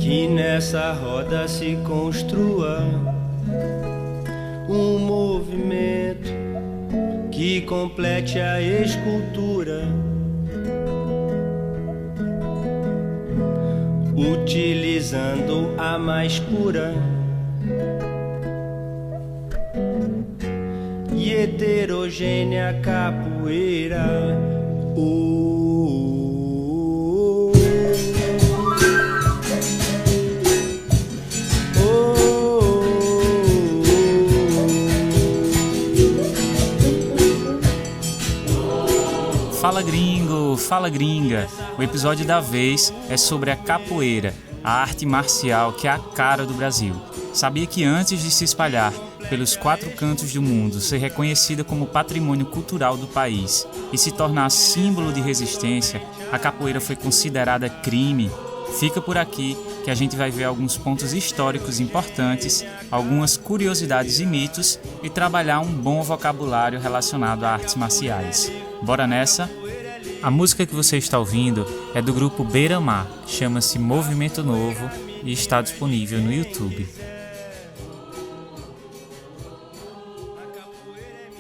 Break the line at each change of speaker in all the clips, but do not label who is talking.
que nessa roda se construa um movimento que complete a escultura, utilizando a mais pura e heterogênea capoeira.
Fala gringo, fala gringa! O episódio da vez é sobre a capoeira, a arte marcial que é a cara do Brasil. Sabia que antes de se espalhar pelos 4 cantos do mundo, ser reconhecida como patrimônio cultural do país e se tornar símbolo de resistência, a capoeira foi considerada crime? Fica por aqui que a gente vai ver alguns pontos históricos importantes, algumas curiosidades e mitos e trabalhar um bom vocabulário relacionado a artes marciais. Bora nessa? A música que você está ouvindo é do grupo Beira-Mar, chama-se Movimento Novo e está disponível no YouTube.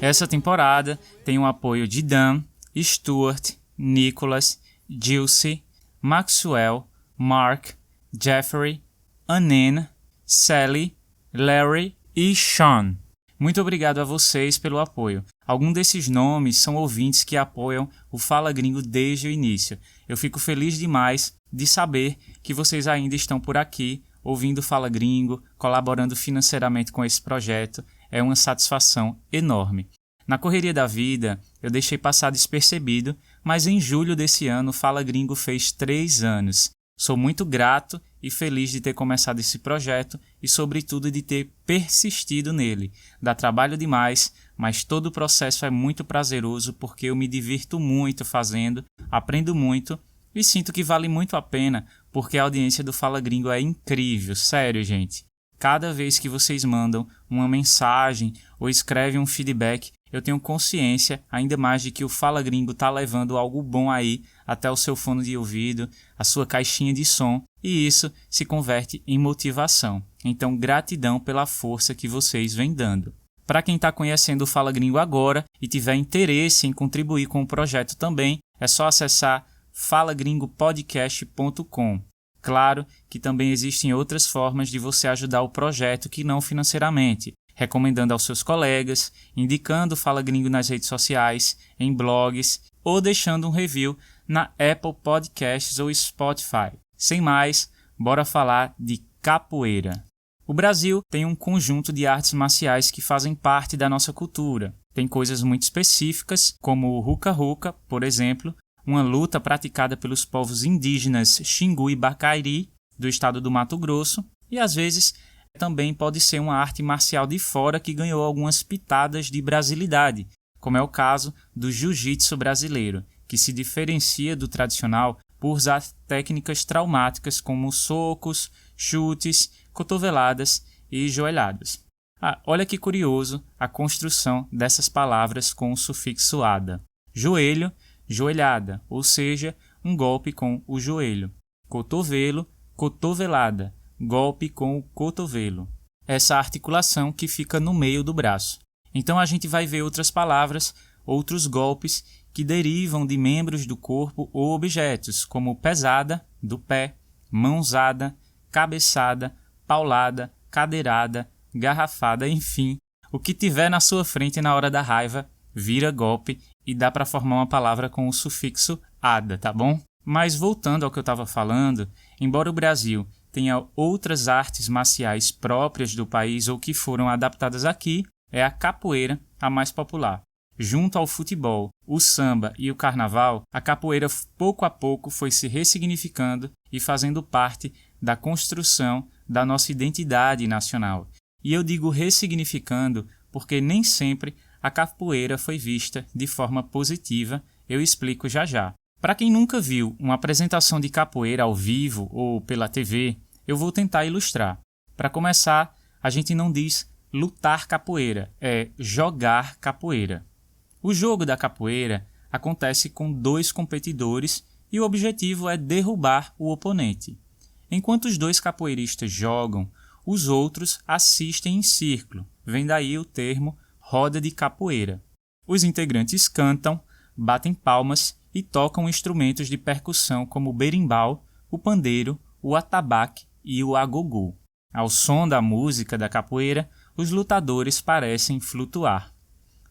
Essa temporada tem o apoio de Dan, Stuart, Nicholas, Gilce, Maxwell, Mark, Jeffrey, Anen, Sally, Larry e Sean. Muito obrigado a vocês pelo apoio. Alguns desses nomes são ouvintes que apoiam o Fala Gringo desde o início. Eu fico feliz demais de saber que vocês ainda estão por aqui, ouvindo o Fala Gringo, colaborando financeiramente com esse projeto. É uma satisfação enorme. Na correria da vida, eu deixei passar despercebido, mas em julho desse ano o Fala Gringo fez 3 anos. Sou muito grato e feliz de ter começado esse projeto e, sobretudo, de ter persistido nele. Dá trabalho demais, mas todo o processo é muito prazeroso porque eu me divirto muito fazendo, aprendo muito e sinto que vale muito a pena porque a audiência do Fala Gringo é incrível, sério, gente. Cada vez que vocês mandam uma mensagem ou escrevem um feedback, eu tenho consciência ainda mais de que o Fala Gringo está levando algo bom aí até o seu fone de ouvido, a sua caixinha de som, e isso se converte em motivação. Então, gratidão pela força que vocês vêm dando. Para quem está conhecendo o Fala Gringo agora e tiver interesse em contribuir com o projeto também, é só acessar falagringopodcast.com. Claro que também existem outras formas de você ajudar o projeto que não financeiramente, recomendando aos seus colegas, indicando o Fala Gringo nas redes sociais, em blogs ou deixando um review na Apple Podcasts ou Spotify. Sem mais, bora falar de capoeira. O Brasil tem um conjunto de artes marciais que fazem parte da nossa cultura. Tem coisas muito específicas, como o Ruca-Ruca, por exemplo, uma luta praticada pelos povos indígenas Xingu e Bacairi, do estado do Mato Grosso, e às vezes também pode ser uma arte marcial de fora que ganhou algumas pitadas de brasilidade, como é o caso do jiu-jitsu brasileiro, que se diferencia do tradicional por usar técnicas traumáticas como socos, chutes, cotoveladas e joelhadas. Olha que curioso a construção dessas palavras com o sufixo ada. Joelho, joelhada, ou seja, um golpe com o joelho. Cotovelo, cotovelada, golpe com o cotovelo. Essa articulação que fica no meio do braço. Então a gente vai ver outras palavras, outros golpes que derivam de membros do corpo ou objetos, como pesada, do pé, mãozada, cabeçada, paulada, cadeirada, garrafada, enfim. O que tiver na sua frente na hora da raiva vira golpe e dá para formar uma palavra com o sufixo ada, tá bom? Mas voltando ao que eu estava falando, embora o Brasil tenha outras artes marciais próprias do país ou que foram adaptadas aqui, é a capoeira a mais popular. Junto ao futebol, o samba e o carnaval, a capoeira pouco a pouco foi se ressignificando e fazendo parte da construção da nossa identidade nacional. E eu digo ressignificando porque nem sempre a capoeira foi vista de forma positiva, eu explico já já. Para quem nunca viu uma apresentação de capoeira ao vivo ou pela TV, eu vou tentar ilustrar. Para começar, a gente não diz lutar capoeira, é jogar capoeira. O jogo da capoeira acontece com 2 competidores e o objetivo é derrubar o oponente. Enquanto os dois capoeiristas jogam, os outros assistem em círculo, vem daí o termo roda de capoeira. Os integrantes cantam, batem palmas e tocam instrumentos de percussão como o berimbau, o pandeiro, o atabaque e o agogô. Ao som da música da capoeira, os lutadores parecem flutuar.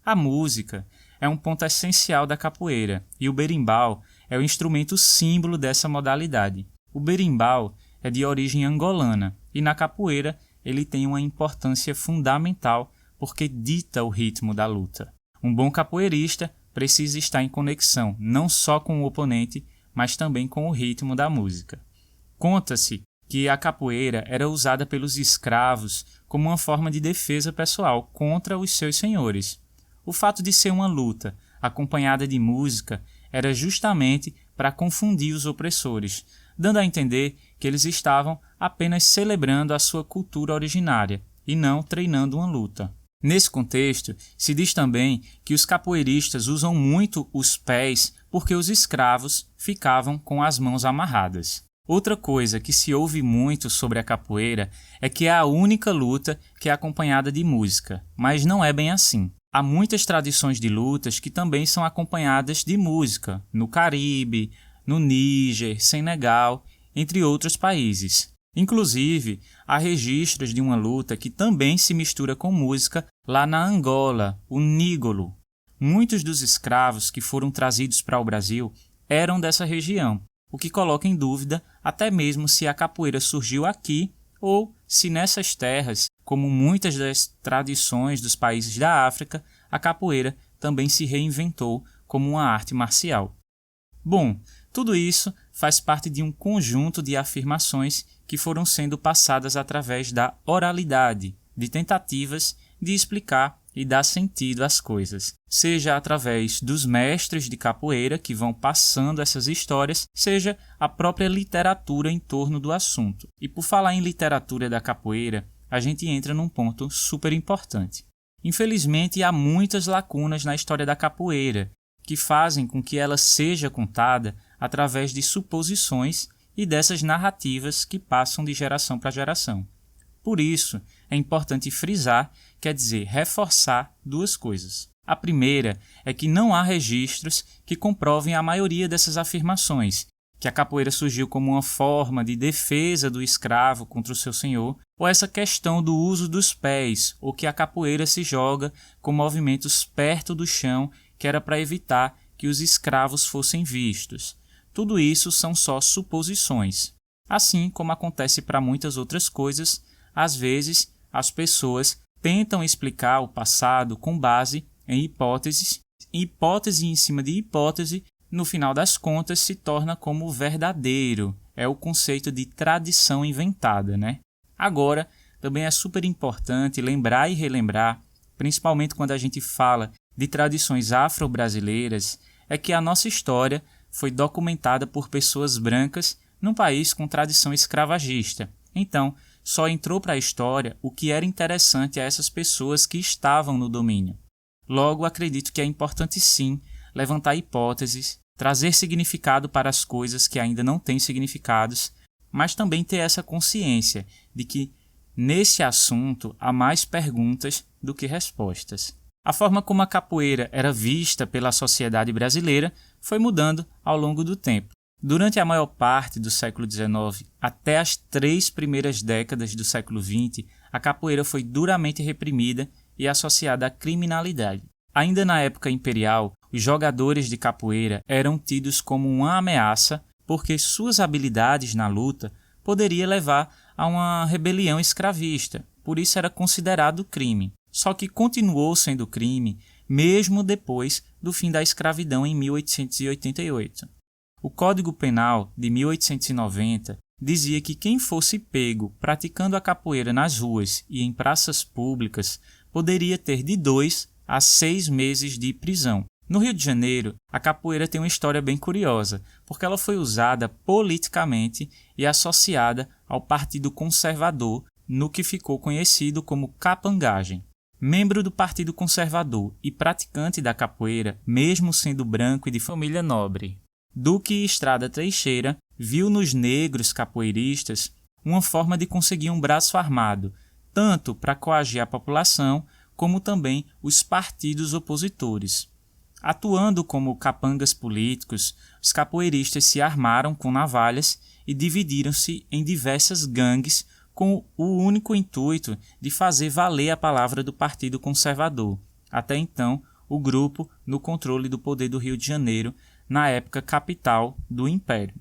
A música é um ponto essencial da capoeira e o berimbau é o instrumento símbolo dessa modalidade. O berimbau é de origem angolana e na capoeira ele tem uma importância fundamental porque dita o ritmo da luta. Um bom capoeirista precisa estar em conexão não só com o oponente, mas também com o ritmo da música. Conta-se que a capoeira era usada pelos escravos como uma forma de defesa pessoal contra os seus senhores. O fato de ser uma luta acompanhada de música era justamente para confundir os opressores, dando a entender que eles estavam apenas celebrando a sua cultura originária e não treinando uma luta. Nesse contexto, se diz também que os capoeiristas usam muito os pés porque os escravos ficavam com as mãos amarradas. Outra coisa que se ouve muito sobre a capoeira é que é a única luta que é acompanhada de música, mas não é bem assim. Há muitas tradições de lutas que também são acompanhadas de música, no Caribe, no Níger, Senegal, entre outros países. Inclusive, há registros de uma luta que também se mistura com música lá na Angola, o Nígolo. Muitos dos escravos que foram trazidos para o Brasil eram dessa região, o que coloca em dúvida até mesmo se a capoeira surgiu aqui ou se nessas terras, como muitas das tradições dos países da África, a capoeira também se reinventou como uma arte marcial. Bom, tudo isso faz parte de um conjunto de afirmações que foram sendo passadas através da oralidade, de tentativas de explicar e dar sentido às coisas, seja através dos mestres de capoeira que vão passando essas histórias, seja a própria literatura em torno do assunto. E por falar em literatura da capoeira, a gente entra num ponto super importante. Infelizmente, há muitas lacunas na história da capoeira, que fazem com que ela seja contada através de suposições e dessas narrativas que passam de geração para geração. Por isso, é importante frisar, quer dizer, reforçar duas coisas. A primeira é que não há registros que comprovem a maioria dessas afirmações, que a capoeira surgiu como uma forma de defesa do escravo contra o seu senhor, ou essa questão do uso dos pés, ou que a capoeira se joga com movimentos perto do chão, que era para evitar que os escravos fossem vistos. Tudo isso são só suposições. Assim como acontece para muitas outras coisas, às vezes as pessoas tentam explicar o passado com base em hipóteses, e hipótese em cima de hipótese, no final das contas se torna como verdadeiro. É o conceito de tradição inventada, né? Agora, também é super importante lembrar e relembrar, principalmente quando a gente fala de tradições afro-brasileiras, é que a nossa história foi documentada por pessoas brancas num país com tradição escravagista. Então, só entrou para a história o que era interessante a essas pessoas que estavam no domínio. Logo, acredito que é importante sim levantar hipóteses, trazer significado para as coisas que ainda não têm significados, mas também ter essa consciência de que nesse assunto há mais perguntas do que respostas. A forma como a capoeira era vista pela sociedade brasileira foi mudando ao longo do tempo. Durante a maior parte do século XIX até as 3 primeiras décadas do século XX, a capoeira foi duramente reprimida e associada à criminalidade. Ainda na época imperial, os jogadores de capoeira eram tidos como uma ameaça porque suas habilidades na luta poderiam levar a uma rebelião escravista, por isso era considerado crime. Só que continuou sendo crime mesmo depois do fim da escravidão em 1888. O Código Penal de 1890 dizia que quem fosse pego praticando a capoeira nas ruas e em praças públicas poderia ter de 2 a 6 meses de prisão. No Rio de Janeiro, a capoeira tem uma história bem curiosa, porque ela foi usada politicamente e associada ao Partido Conservador, no que ficou conhecido como capangagem. Membro do Partido Conservador e praticante da capoeira, mesmo sendo branco e de família nobre, Duque Estrada Teixeira viu nos negros capoeiristas uma forma de conseguir um braço armado, tanto para coagir a população, como também os partidos opositores. Atuando como capangas políticos, os capoeiristas se armaram com navalhas e dividiram-se em diversas gangues com o único intuito de fazer valer a palavra do Partido Conservador, até então o grupo no controle do poder do Rio de Janeiro, na época capital do Império.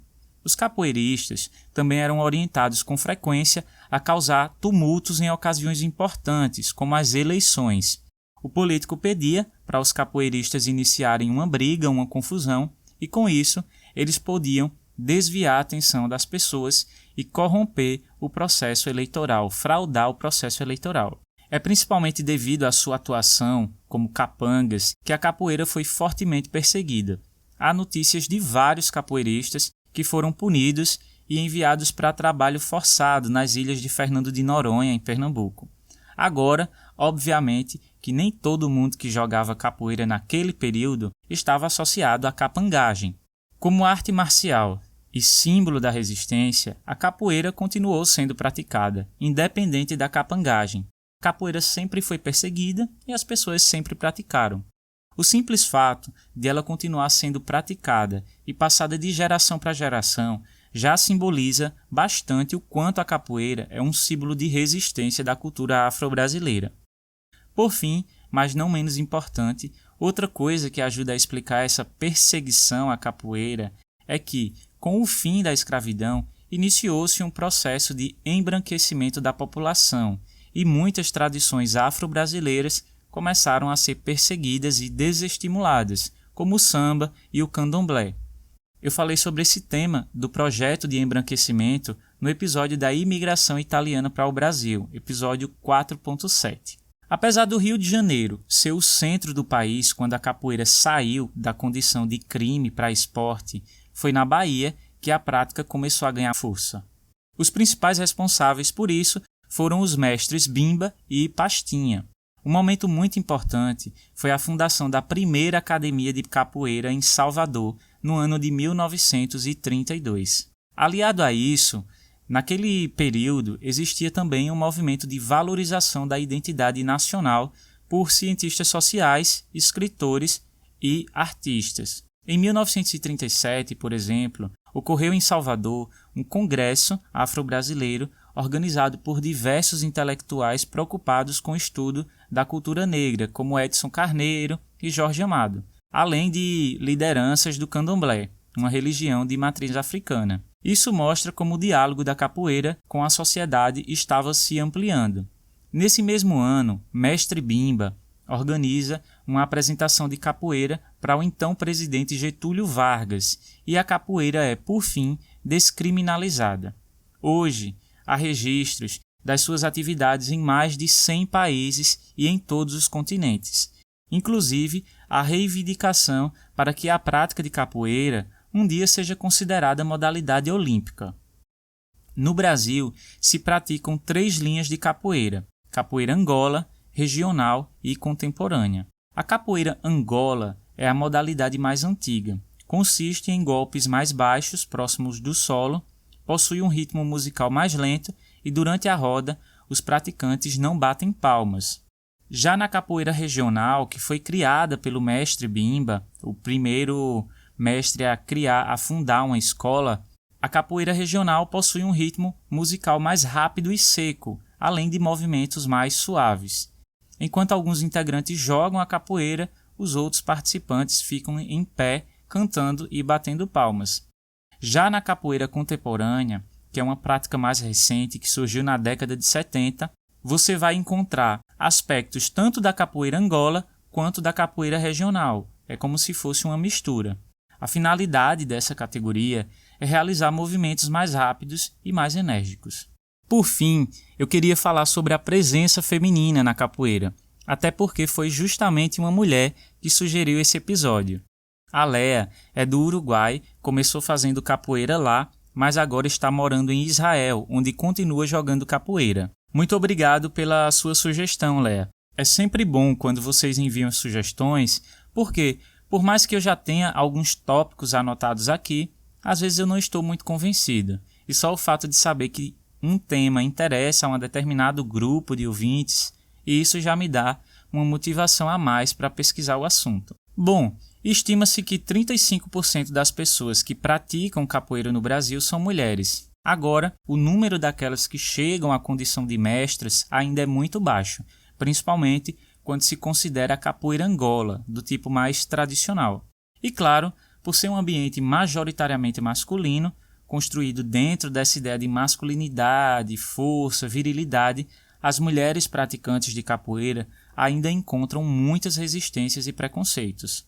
Os capoeiristas também eram orientados com frequência a causar tumultos em ocasiões importantes, como as eleições. O político pedia para os capoeiristas iniciarem uma briga, uma confusão, e com isso eles podiam desviar a atenção das pessoas e corromper o processo eleitoral, fraudar o processo eleitoral. É principalmente devido à sua atuação como capangas que a capoeira foi fortemente perseguida. Há notícias de vários capoeiristas que foram punidos e enviados para trabalho forçado nas ilhas de Fernando de Noronha, em Pernambuco. Agora, obviamente, que nem todo mundo que jogava capoeira naquele período estava associado à capangagem. Como arte marcial e símbolo da resistência, a capoeira continuou sendo praticada, independente da capangagem. A capoeira sempre foi perseguida e as pessoas sempre praticaram. O simples fato de ela continuar sendo praticada e passada de geração para geração já simboliza bastante o quanto a capoeira é um símbolo de resistência da cultura afro-brasileira. Por fim, mas não menos importante, outra coisa que ajuda a explicar essa perseguição à capoeira é que, com o fim da escravidão, iniciou-se um processo de embranquecimento da população e muitas tradições afro-brasileiras começaram a ser perseguidas e desestimuladas, como o samba e o candomblé. Eu falei sobre esse tema do projeto de embranquecimento no episódio da imigração italiana para o Brasil, episódio 4.7. Apesar do Rio de Janeiro ser o centro do país quando a capoeira saiu da condição de crime para esporte, foi na Bahia que a prática começou a ganhar força. Os principais responsáveis por isso foram os mestres Bimba e Pastinha. Um momento muito importante foi a fundação da primeira academia de capoeira em Salvador, no ano de 1932. Aliado a isso, naquele período existia também um movimento de valorização da identidade nacional por cientistas sociais, escritores e artistas. Em 1937, por exemplo, ocorreu em Salvador um congresso afro-brasileiro organizado por diversos intelectuais preocupados com o estudo da cultura negra, como Edson Carneiro e Jorge Amado, além de lideranças do candomblé, uma religião de matriz africana. Isso mostra como o diálogo da capoeira com a sociedade estava se ampliando. Nesse mesmo ano, Mestre Bimba organiza uma apresentação de capoeira para o então presidente Getúlio Vargas, e a capoeira é, por fim, descriminalizada. Hoje, há registros das suas atividades em mais de 100 países e em todos os continentes. Inclusive, a reivindicação para que a prática de capoeira um dia seja considerada modalidade olímpica. No Brasil, se praticam 3 linhas de capoeira: capoeira Angola, regional e contemporânea. A capoeira Angola é a modalidade mais antiga. Consiste em golpes mais baixos, próximos do solo, possui um ritmo musical mais lento e durante a roda os praticantes não batem palmas. Já na capoeira regional, que foi criada pelo mestre Bimba, o primeiro mestre a fundar uma escola, a capoeira regional possui um ritmo musical mais rápido e seco, além de movimentos mais suaves. Enquanto alguns integrantes jogam a capoeira, os outros participantes ficam em pé, cantando e batendo palmas. Já na capoeira contemporânea, que é uma prática mais recente que surgiu na década de 70, você vai encontrar aspectos tanto da capoeira Angola quanto da capoeira regional. É como se fosse uma mistura. A finalidade dessa categoria é realizar movimentos mais rápidos e mais enérgicos. Por fim, eu queria falar sobre a presença feminina na capoeira, até porque foi justamente uma mulher que sugeriu esse episódio. A Lea é do Uruguai, começou fazendo capoeira lá, mas agora está morando em Israel, onde continua jogando capoeira. Muito obrigado pela sua sugestão, Lea. É sempre bom quando vocês enviam sugestões, porque, por mais que eu já tenha alguns tópicos anotados aqui, às vezes eu não estou muito convencido, e só o fato de saber que um tema interessa a um determinado grupo de ouvintes, e isso já me dá uma motivação a mais para pesquisar o assunto. Bom, estima-se que 35% das pessoas que praticam capoeira no Brasil são mulheres. Agora, o número daquelas que chegam à condição de mestras ainda é muito baixo, principalmente quando se considera a capoeira Angola, do tipo mais tradicional. E claro, por ser um ambiente majoritariamente masculino, construído dentro dessa ideia de masculinidade, força, virilidade, as mulheres praticantes de capoeira ainda encontram muitas resistências e preconceitos.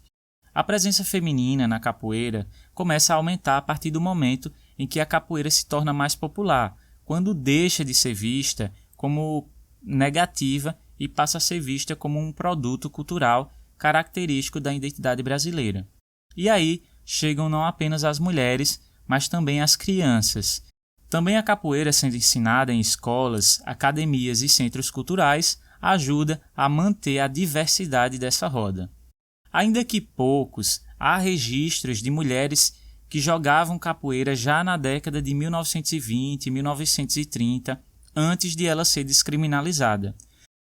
A presença feminina na capoeira começa a aumentar a partir do momento em que a capoeira se torna mais popular, quando deixa de ser vista como negativa e passa a ser vista como um produto cultural característico da identidade brasileira. E aí chegam não apenas as mulheres, mas também as crianças. Também a capoeira sendo ensinada em escolas, academias e centros culturais ajuda a manter a diversidade dessa roda. Ainda que poucos, há registros de mulheres que jogavam capoeira já na década de 1920 e 1930, antes de ela ser descriminalizada.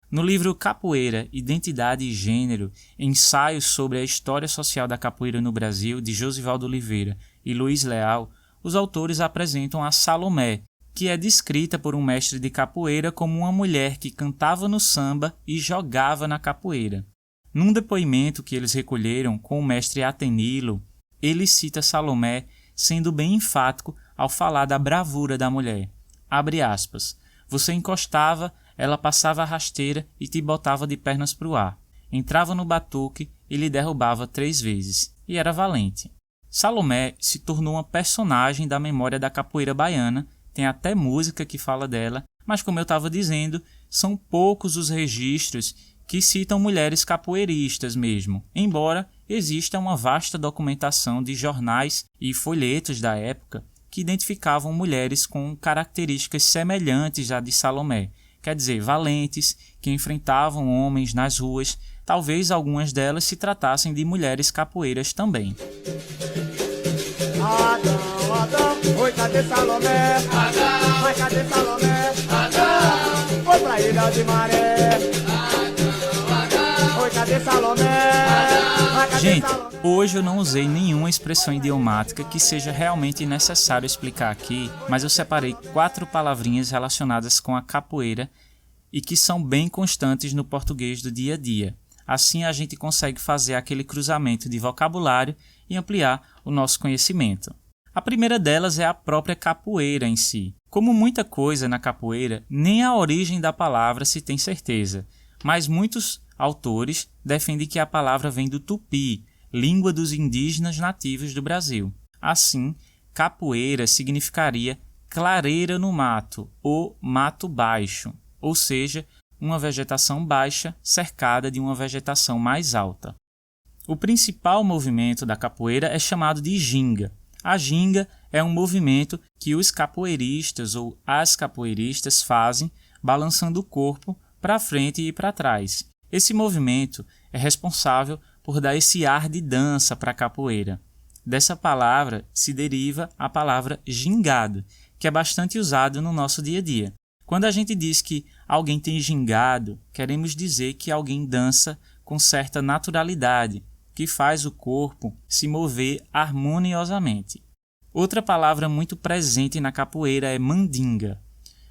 No livro Capoeira, Identidade e Gênero, ensaios sobre a história social da capoeira no Brasil, de Josivaldo Oliveira e Luiz Leal, os autores apresentam a Salomé, que é descrita por um mestre de capoeira como uma mulher que cantava no samba e jogava na capoeira. Num depoimento que eles recolheram com o mestre Atenilo, ele cita Salomé sendo bem enfático ao falar da bravura da mulher. Abre aspas. Você encostava, ela passava a rasteira e te botava de pernas para o ar. Entrava no batuque e lhe derrubava 3 vezes. E era valente. Salomé se tornou uma personagem da memória da capoeira baiana, tem até música que fala dela, mas como eu estava dizendo, são poucos os registros que citam mulheres capoeiristas mesmo, embora exista uma vasta documentação de jornais e folhetos da época que identificavam mulheres com características semelhantes à de Salomé, quer dizer, valentes, que enfrentavam homens nas ruas, talvez algumas delas se tratassem de mulheres capoeiras também.
Adão, Adão, oi, cadê Salomé? Adão, vai, cadê Salomé? Adão, foi pra Ilha de Maré. Adão, Adão, oi, cadê Salomé? Adão, vai, cadê
Gente,
Salomé?
hoje eu não usei nenhuma expressão idiomática que seja realmente necessário explicar aqui, mas eu separei 4 palavrinhas relacionadas com a capoeira e que são bem constantes no português do dia a dia. Assim a gente consegue fazer aquele cruzamento de vocabulário e ampliar o nosso conhecimento. A primeira delas é a própria capoeira em si. Como muita coisa na capoeira, nem a origem da palavra se tem certeza, mas muitos autores defendem que a palavra vem do tupi, língua dos indígenas nativos do Brasil. Assim, capoeira significaria clareira no mato ou mato baixo, ou seja, uma vegetação baixa cercada de uma vegetação mais alta. O principal movimento da capoeira é chamado de ginga. A ginga é um movimento que os capoeiristas ou as capoeiristas fazem balançando o corpo para frente e para trás. Esse movimento é responsável por dar esse ar de dança para a capoeira. Dessa palavra se deriva a palavra gingado, que é bastante usado no nosso dia a dia. Quando a gente diz que alguém tem gingado, queremos dizer que alguém dança com certa naturalidade, que faz o corpo se mover harmoniosamente. Outra palavra muito presente na capoeira é mandinga.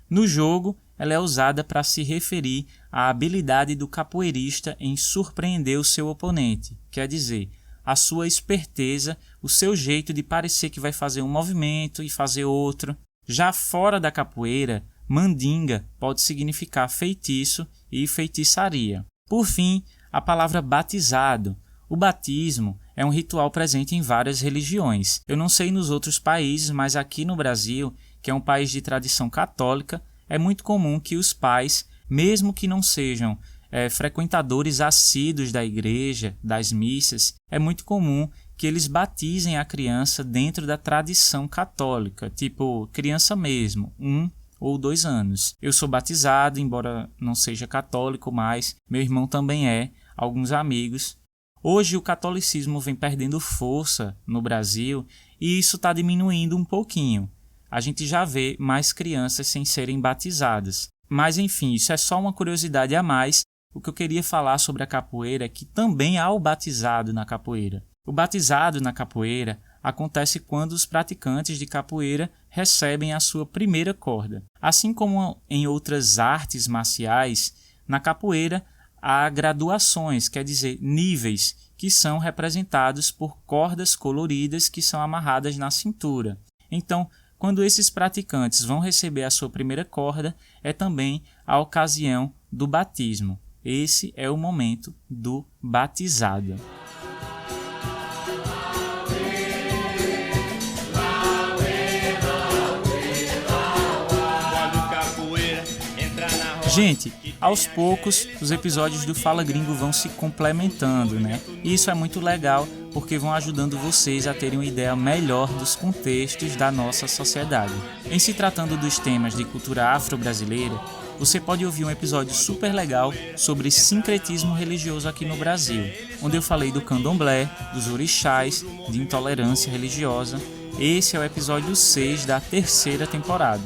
No jogo, ela é usada para se referir à habilidade do capoeirista em surpreender o seu oponente, quer dizer, a sua esperteza, o seu jeito de parecer que vai fazer um movimento e fazer outro. Já fora da capoeira, mandinga pode significar feitiço e feitiçaria. Por fim, a palavra batizado. O batismo é um ritual presente em várias religiões. Eu não sei nos outros países, mas aqui no Brasil, que é um país de tradição católica, é muito comum que os pais, mesmo que não sejam frequentadores assíduos da igreja, das missas, é muito comum que eles batizem a criança dentro da tradição católica, tipo criança mesmo, 1 ou 2 anos. Eu sou batizado, embora não seja católico, mas meu irmão também é, alguns amigos. Hoje o catolicismo vem perdendo força no Brasil e isso está diminuindo um pouquinho. A gente já vê mais crianças sem serem batizadas. Mas enfim, isso é só uma curiosidade a mais. O que eu queria falar sobre a capoeira é que também há o batizado na capoeira. O batizado na capoeira acontece quando os praticantes de capoeira recebem a sua primeira corda. Assim como em outras artes marciais, na capoeira há graduações, quer dizer, níveis, que são representados por cordas coloridas que são amarradas na cintura. Então, quando esses praticantes vão receber a sua primeira corda, é também a ocasião do batismo. Esse é o momento do batizado. Gente, aos poucos os episódios do Fala Gringo vão se complementando, né? E isso é muito legal porque vão ajudando vocês a terem uma ideia melhor dos contextos da nossa sociedade. Em se tratando dos temas de cultura afro-brasileira, você pode ouvir um episódio super legal sobre sincretismo religioso aqui no Brasil, onde eu falei do candomblé, dos orixás, de intolerância religiosa. Esse é o episódio 6 da 3ª temporada.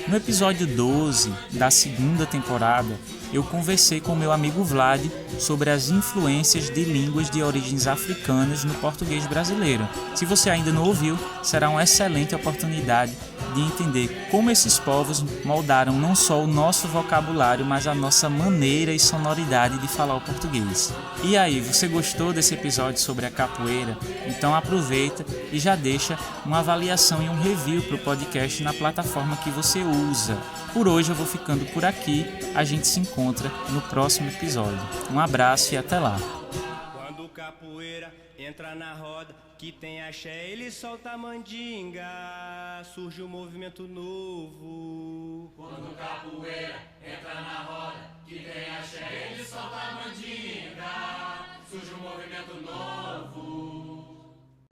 No episódio 12 da 2ª temporada, eu conversei com meu amigo Vlad sobre as influências de línguas de origens africanas no português brasileiro. Se você ainda não ouviu, será uma excelente oportunidade de entender como esses povos moldaram não só o nosso vocabulário, mas a nossa maneira e sonoridade de falar o português. E aí, você gostou desse episódio sobre a capoeira? Então aproveita e já deixa uma avaliação e um review para o podcast na plataforma que você usa. Por hoje eu vou ficando por aqui, a gente se encontra no próximo episódio. Um abraço e até lá.
Quando capoeira entra na roda, que tem axé, ele solta a mandinga, surge um movimento novo.
Quando capoeira entra na roda, que tem axé, ele solta a mandinga, surge um movimento novo.